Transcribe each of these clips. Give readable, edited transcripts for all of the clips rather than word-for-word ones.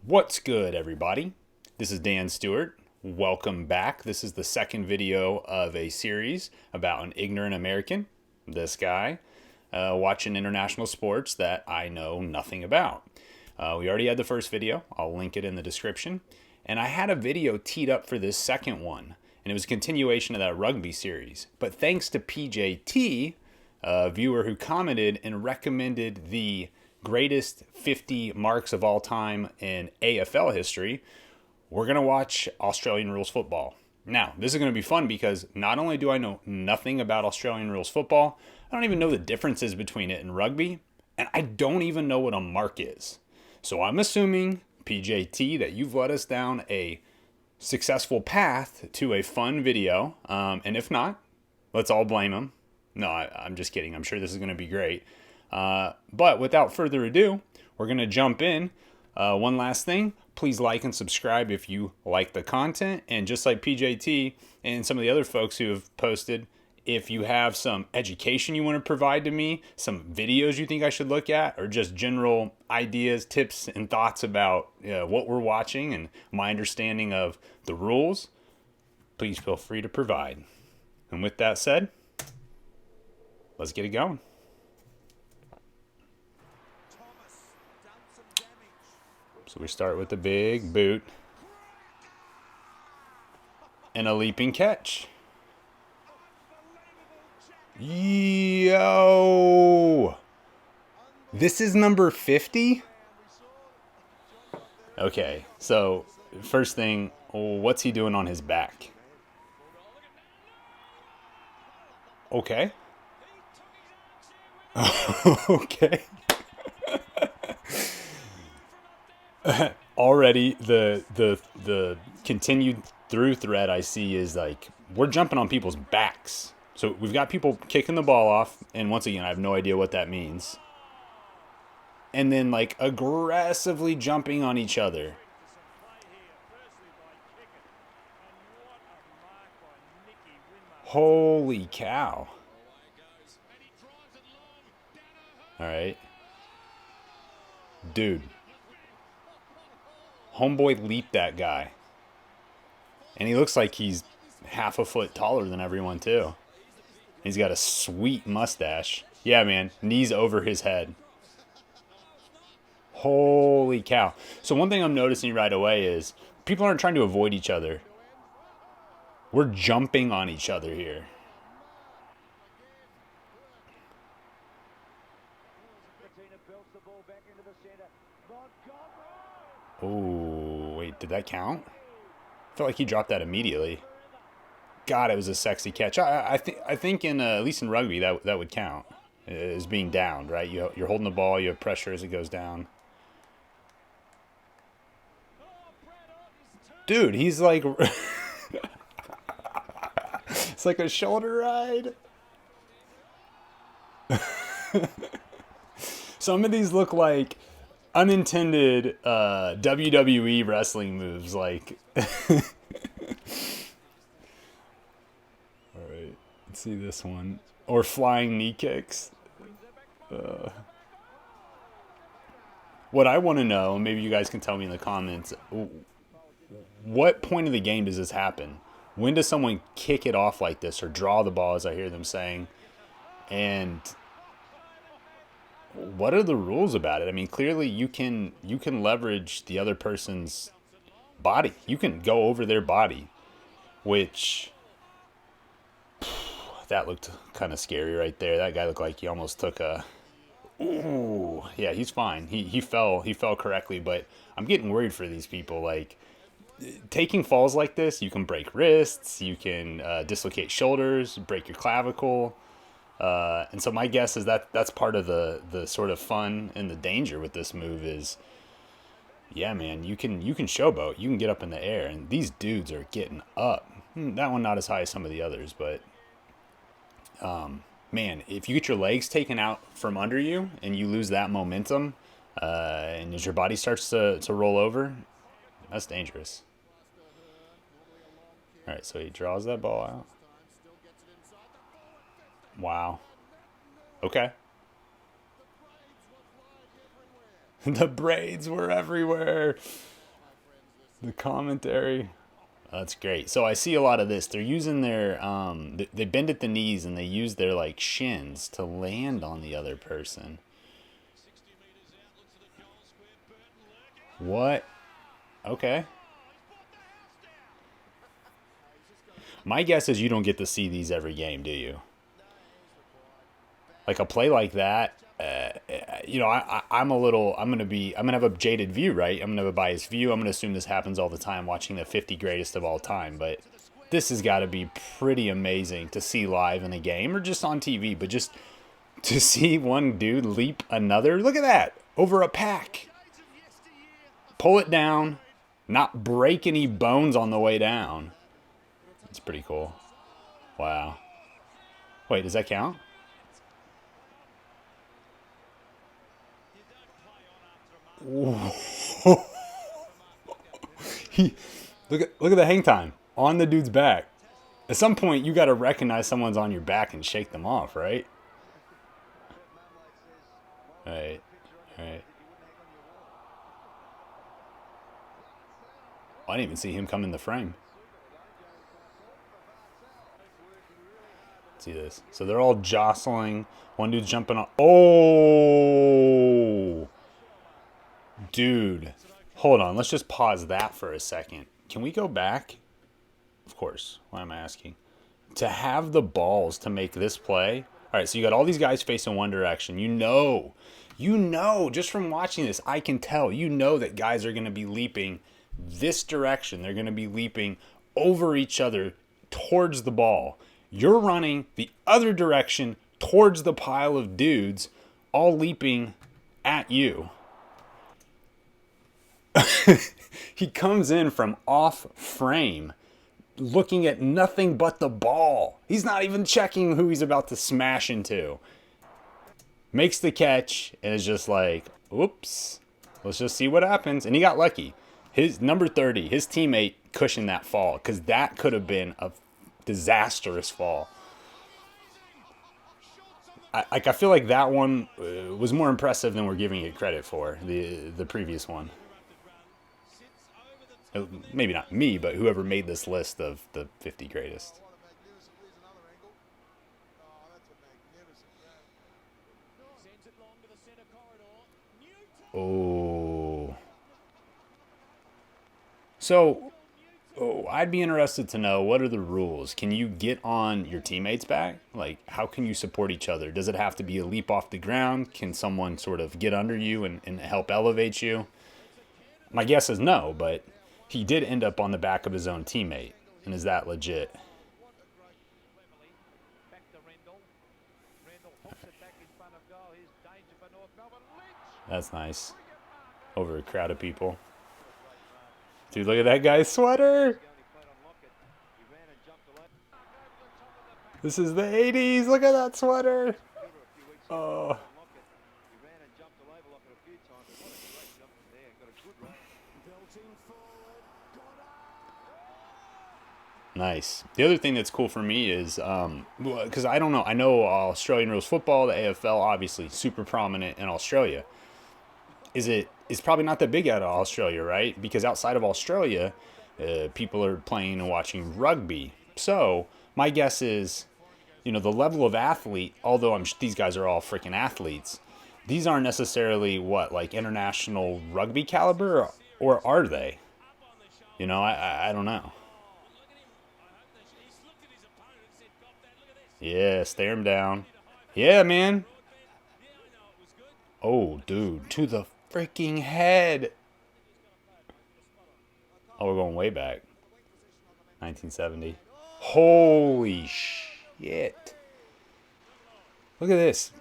What's good, everybody? This is Dan Stewart. Welcome back. This is the second video of a series about an ignorant American, this guy, watching international sports that I know nothing about. We already had the first video. I'll link it in the description. And I had a video teed up for this second one, and it was a continuation of that rugby series. But thanks to PJT, a viewer who commented and recommended the greatest 50 marks of all time in AFL history, we're going to watch Australian rules football. Now, this is going to be fun because not only do I know nothing about Australian rules football, I don't even know the differences between it and rugby, and I don't even know what a mark is. So I'm assuming, PJT, that you've led us down a successful path to a fun video, and if not, let's all blame him. No, I'm just kidding. I'm sure this is going to be great. But without further ado, we're going to jump in. One last thing, please like and subscribe if you like the content. And just like PJT and some of the other folks who have posted, if you have some education you want to provide to me, some videos you think I should look at, or just general ideas, tips, and thoughts about what we're watching and my understanding of the rules, please feel free to provide. And with that said, let's get it going. So we start with the big boot and a leaping catch. Yo! This is number 50? Okay, so first thing, what's he doing on his back? Okay. Okay. Already the continued through thread I see is like we're jumping on people's backs. So we've got people kicking the ball off, and once again I have no idea what that means. And then like aggressively jumping on each other. Holy cow. All right. Dude. Homeboy leaped that guy. And he looks like he's half a foot taller than everyone, too. He's got a sweet mustache. Yeah, man. Knees over his head. Holy cow. So one thing I'm noticing right away is people aren't trying to avoid each other. We're jumping on each other here. Oh, wait, did that count? I felt like he dropped that immediately. God, it was a sexy catch. I think in at least in rugby that would count as being downed, right? You're holding the ball, you have pressure as it goes down. Dude, he's like it's like a shoulder ride. Some of these look like unintended WWE wrestling moves, like. All right, let's see this one, or flying knee kicks. What I want to know, maybe you guys can tell me in the comments, what point of the game does this happen? When does someone kick it off like this or draw the ball, as I hear them saying? And what are the rules about it? I mean, clearly you can leverage the other person's body. You can go over their body, which that looked kind of scary right there. That guy looked like he almost took a. Ooh, yeah, he's fine. He fell correctly, but I'm getting worried for these people. Like taking falls like this, you can break wrists, you can dislocate shoulders, break your clavicle. And so my guess is that that's part of the sort of fun and the danger with this move is, yeah, man, you can showboat, you can get up in the air, and these dudes are getting up. That one not as high as some of the others, but man, if you get your legs taken out from under you and you lose that momentum, and as your body starts to roll over, that's dangerous. All right, so he draws that ball out. Wow. Okay. The braids were everywhere. The commentary. That's great. So I see a lot of this. They're using their they bend at the knees and they use their like shins to land on the other person. What? Okay. My guess is you don't get to see these every game, do you? Like a play like that, I'm gonna have a jaded view, right? I'm gonna have a biased view. I'm gonna assume this happens all the time watching the 50 greatest of all time, but this has got to be pretty amazing to see live in a game or just on TV, but just to see one dude leap another. Look at that. Over a pack. Pull it down, not break any bones on the way down. It's pretty cool. Wow. Wait, does that count? Look at the hang time on the dude's back. At some point, you got to recognize someone's on your back and shake them off, right? Right. Right. I didn't even see him come in the frame. Let's see this. So they're all jostling. One dude's jumping on. Oh! Dude. Hold on. Let's just pause that for a second. Can we go back? Of course. Why am I asking? To have the balls to make this play. All right, so you got all these guys facing one direction. You know, just from watching this, I can tell. You know that guys are going to be leaping this direction. They're going to be leaping over each other towards the ball. You're running the other direction towards the pile of dudes, all leaping at you. He comes in from off frame, looking at nothing but the ball. He's not even checking who he's about to smash into. Makes the catch and is just like, oops, let's just see what happens. And he got lucky. His number 30, his teammate cushioned that fall because that could have been a disastrous fall. I feel like that one was more impressive than we're giving it credit for, the previous one. Maybe not me, but whoever made this list of the 50 greatest. Oh. So, I'd be interested to know, what are the rules? Can you get on your teammates' back? Like, how can you support each other? Does it have to be a leap off the ground? Can someone sort of get under you and help elevate you? My guess is no, but he did end up on the back of his own teammate. And is that legit? That's nice. Over a crowd of people. Dude, look at that guy's sweater. This is the 80s. Look at that sweater. Oh. Nice. The other thing that's cool for me is, because I don't know, I know Australian rules football, the AFL, obviously super prominent in Australia. It's probably not that big out of Australia, right? Because outside of Australia, people are playing and watching rugby. So my guess is, the level of athlete, although these guys are all freaking athletes, these aren't necessarily like international rugby caliber, or are they? I don't know. Yeah, stare him down. Yeah, man. Oh, dude, to the freaking head. Oh, we're going way back. 1970. Holy shit. Look at this.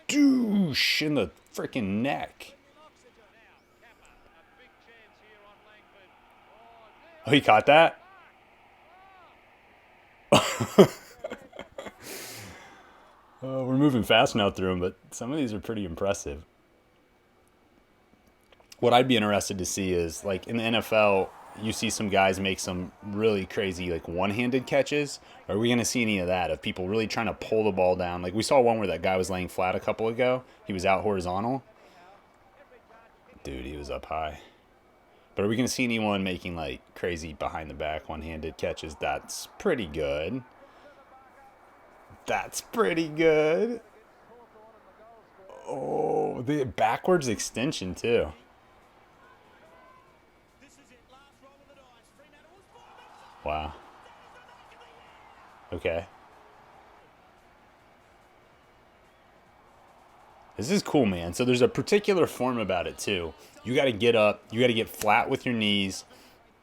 Douche in the freaking neck. Oh, he caught that? We're moving fast now through them, but some of these are pretty impressive. What I'd be interested to see is, like, in the NFL, you see some guys make some really crazy, like, one-handed catches. Are we going to see any of that, of people really trying to pull the ball down? Like, we saw one where that guy was laying flat a couple ago. He was out horizontal. Dude, he was up high. But are we going to see anyone making like crazy behind the back one-handed catches? That's pretty good. That's pretty good. Oh, the backwards extension too. Wow. Okay. This is cool, man. So there's a particular form about it too. You got to get up. You got to get flat with your knees.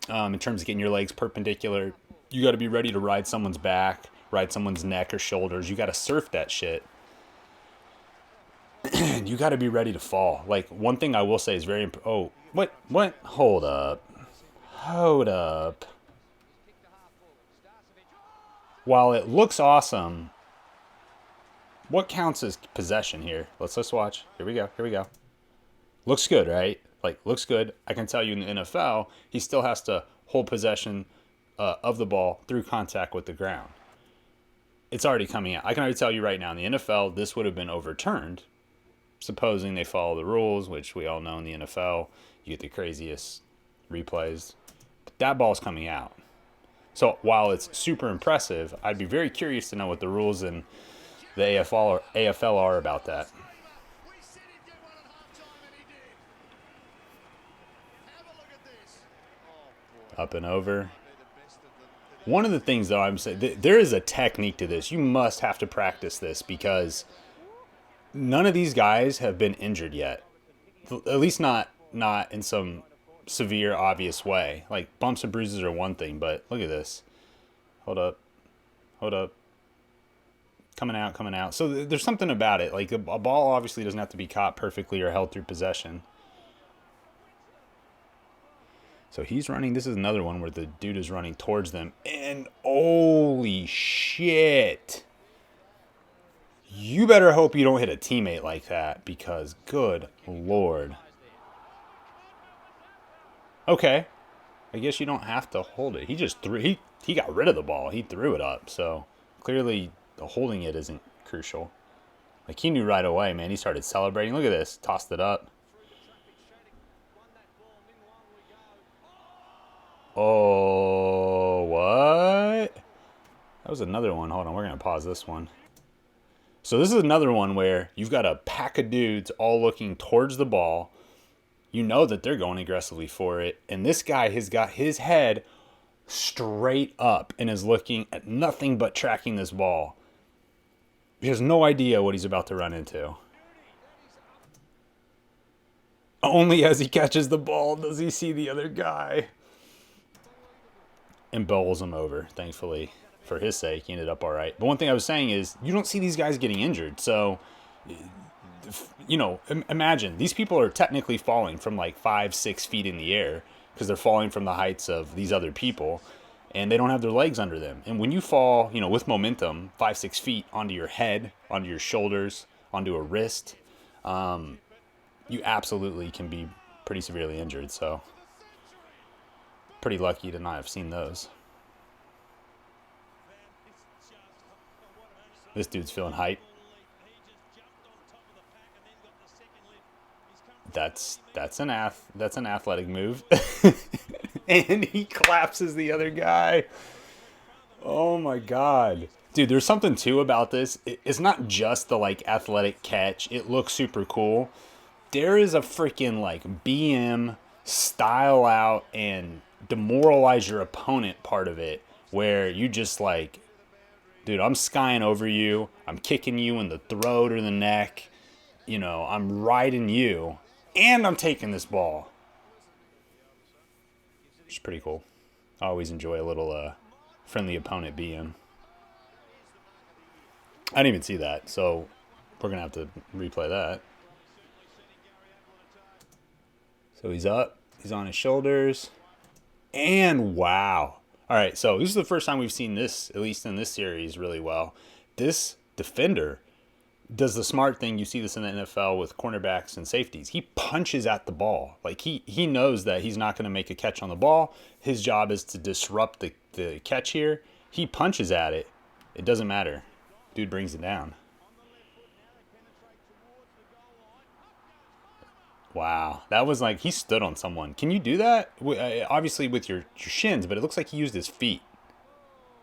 In terms of getting your legs perpendicular, you got to be ready to ride someone's back, ride someone's neck or shoulders. You got to surf that shit. And you got to be ready to fall. Like, one thing I will say is very oh, what? Hold up. Hold up. While it looks awesome, what counts as possession here? Let's watch. Here we go. Looks good, right? Like, looks good. I can tell you in the NFL, he still has to hold possession of the ball through contact with the ground. It's already coming out. I can already tell you right now, in the NFL, this would have been overturned, supposing they follow the rules, which we all know in the NFL, you get the craziest replays. But that ball's coming out. So while it's super impressive, I'd be very curious to know what the rules in the AFL are about that. Up and over. One of the things, though, I'm saying, there is a technique to this. You must have to practice this because none of these guys have been injured yet. At least not in some severe, obvious way. Like, bumps and bruises are one thing, but look at this. Hold up. Coming out. So there's something about it. Like, a ball obviously doesn't have to be caught perfectly or held through possession. So he's running. This is another one where the dude is running towards them. And holy shit. You better hope you don't hit a teammate like that because good Lord. Okay. I guess you don't have to hold it. He just threw. He got rid of the ball. He threw it up. So clearly holding it isn't crucial. Like, he knew right away, man. He started celebrating. Look at this. Tossed it up. Oh, what? That was another one. Hold on, we're going to pause this one. So this is another one where you've got a pack of dudes all looking towards the ball. You know that they're going aggressively for it. And this guy has got his head straight up and is looking at nothing but tracking this ball. He has no idea what he's about to run into. Only as he catches the ball does he see the other guy. And bowls him over, thankfully. For his sake, he ended up all right. But one thing I was saying is, you don't see these guys getting injured. So, you know, imagine. These people are technically falling from like 5-6 feet in the air because they're falling from the heights of these other people. And they don't have their legs under them. And when you fall, you know, with momentum, 5-6 feet onto your head, onto your shoulders, onto a wrist, you absolutely can be pretty severely injured. So, pretty lucky to not have seen those. This dude's feeling hype. That's an athletic move. And he collapses the other guy. Oh my god. Dude, there's something too about this. It's not just the like athletic catch. It looks super cool. There is a freaking like BM style out and demoralize your opponent part of it where you just like, dude, I'm skying over you. I'm kicking you in the throat or the neck. You know, I'm riding you. And I'm taking this ball. Which is pretty cool. I always enjoy a little friendly opponent BM. I didn't even see that, so we're going to have to replay that. So he's up. He's on his shoulders. And wow. All right, so this is the first time we've seen this, at least in this series, really well. This defender does the smart thing. You see this in the NFL with cornerbacks and safeties. He punches at the ball. Like, he knows that he's not going to make a catch on the ball. His job is to disrupt the catch here. He punches at it. It doesn't matter. Dude brings it down. Wow, that was like he stood on someone. Can you do that? Obviously with your shins, but it looks like he used his feet.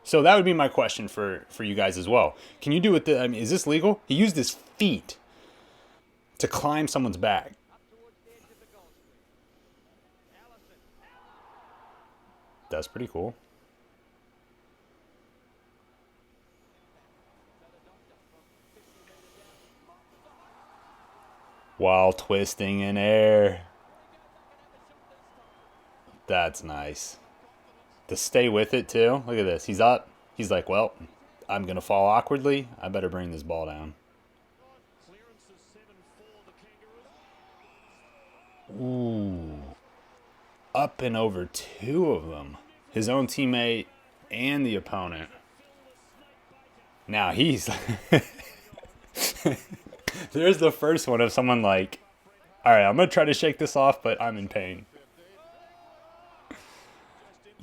So that would be my question for you guys as well. Can you do it? I mean, is this legal? He used his feet to climb someone's back. That's pretty cool. While twisting in air. That's nice. To stay with it too. Look at this. He's up. He's like, well, I'm going to fall awkwardly. I better bring this ball down. Ooh. Up and over two of them. His own teammate and the opponent. Now he's... There's the first one of someone like, all right, I'm going to try to shake this off, but I'm in pain.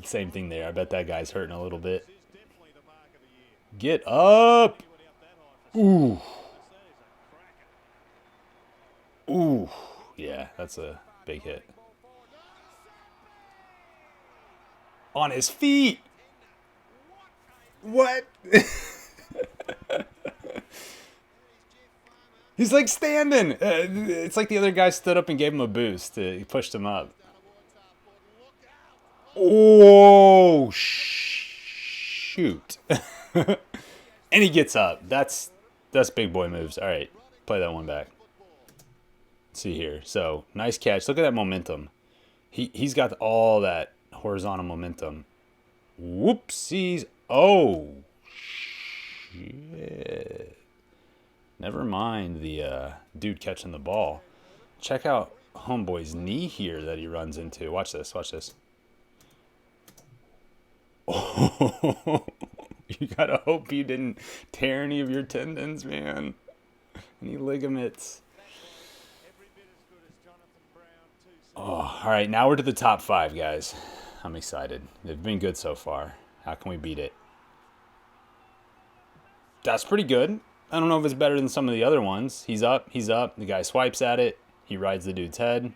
Same thing there. I bet that guy's hurting a little bit. Get up. Ooh. Ooh. Yeah, that's a big hit. On his feet. What? He's like standing. It's like the other guy stood up and gave him a boost. He pushed him up. Oh, shoot. And he gets up. That's big boy moves. All right, play that one back. Let's see here. So, nice catch. Look at that momentum. He's got all that horizontal momentum. Whoopsies. Oh, shit. Never mind the dude catching the ball. Check out homeboy's knee here that he runs into. Watch this. Watch this. Oh, you gotta hope you didn't tear any of your tendons, man. Any ligaments. Oh, all right. Now we're to the top 5, guys. I'm excited. They've been good so far. How can we beat it? That's pretty good. I don't know if it's better than some of the other ones. He's up. He's up. The guy swipes at it. He rides the dude's head.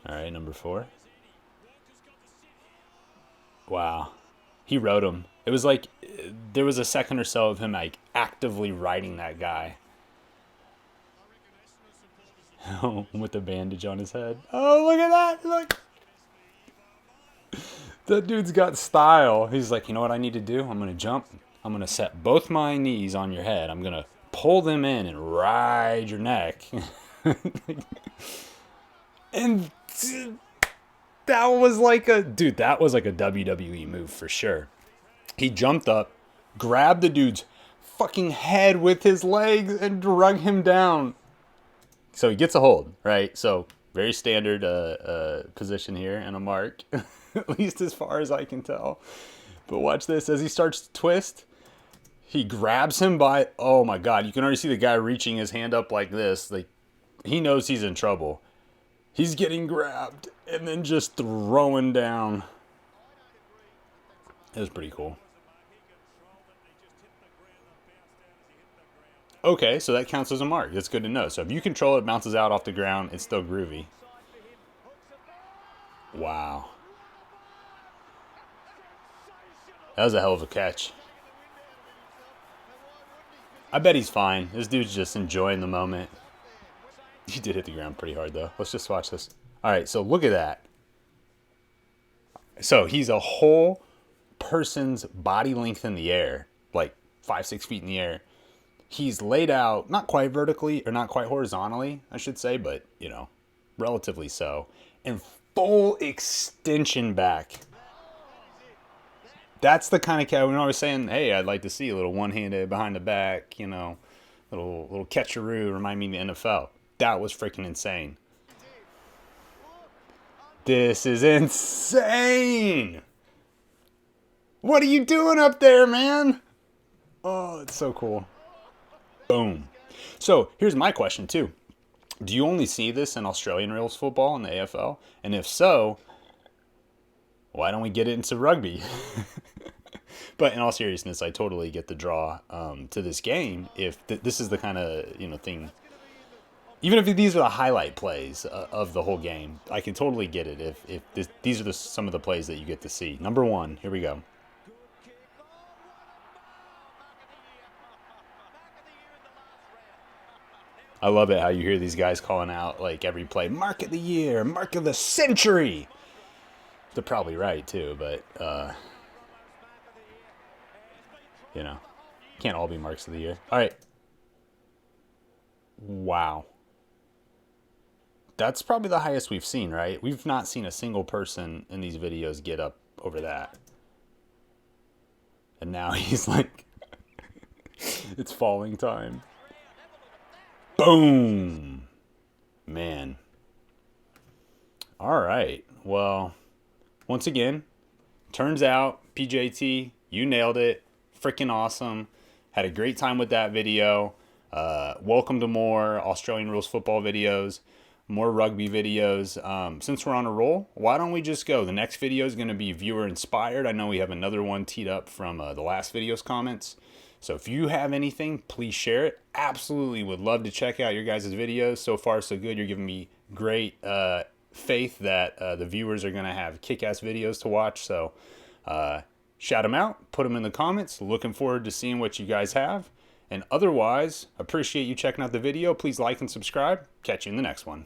All right, number 4. Wow. He rode him. It was like there was a second or so of him like actively riding that guy. With the bandage on his head. Oh, look at that. Look. That dude's got style. He's like, you know what I need to do? I'm going to jump. I'm going to set both my knees on your head. I'm going to pull them in and ride your neck. And that was like a WWE move for sure. He jumped up, grabbed the dude's fucking head with his legs and drug him down. So he gets a hold, right? So very standard position here and a mark, at least as far as I can tell. But watch this. As he starts to twist, he grabs him by, oh my God, you can already see the guy reaching his hand up like this. Like he knows he's in trouble. He's getting grabbed and then just throwing down. It was pretty cool. Okay, so that counts as a mark. That's good to know. So if you control it, bounces out off the ground, it's still groovy. Wow. That was a hell of a catch. I bet he's fine. This dude's just enjoying the moment. He did hit the ground pretty hard, though. Let's just watch this. All right, so look at that. So he's a whole person's body length in the air, like 5-6 feet in the air. He's laid out, not quite vertically, or not quite horizontally, I should say, but, you know, relatively so. And full extension back. That's the kind of catch, when I was saying, hey, I'd like to see a little one-handed behind the back, you know, little catcheroo, remind me of the NFL. That was freaking insane. This is insane. What are you doing up there, man? Oh, it's so cool. Boom. So here's my question too. Do you only see this in Australian rules football in the AFL? And if so, why don't we get it into rugby? But in all seriousness, I totally get the draw to this game. If this is the kind of thing, even if these are the highlight plays of the whole game, I can totally get it. If these are some of the plays that you get to see. Number one, here we go. I love it how you hear these guys calling out like every play, mark of the year, mark of the century. They're probably right too, but can't all be marks of the year. All right. Wow. That's probably the highest we've seen, right? We've not seen a single person in these videos get up over that. And now he's like, it's falling time. Boom. Man. All right. Well, once again, turns out, PJT, you nailed it. Freaking awesome. Had a great time with that video. Welcome to more Australian rules football videos, more rugby videos. Since we're on a roll, why don't we just go? The next video is going to be viewer inspired. I know we have another one teed up from the last video's comments. So if you have anything, please share it. Absolutely would love to check out your guys' videos. So far, so good. You're giving me great faith that the viewers are going to have kick-ass videos to watch. So shout them out. Put them in the comments. Looking forward to seeing what you guys have. And otherwise, appreciate you checking out the video. Please like and subscribe. Catch you in the next one.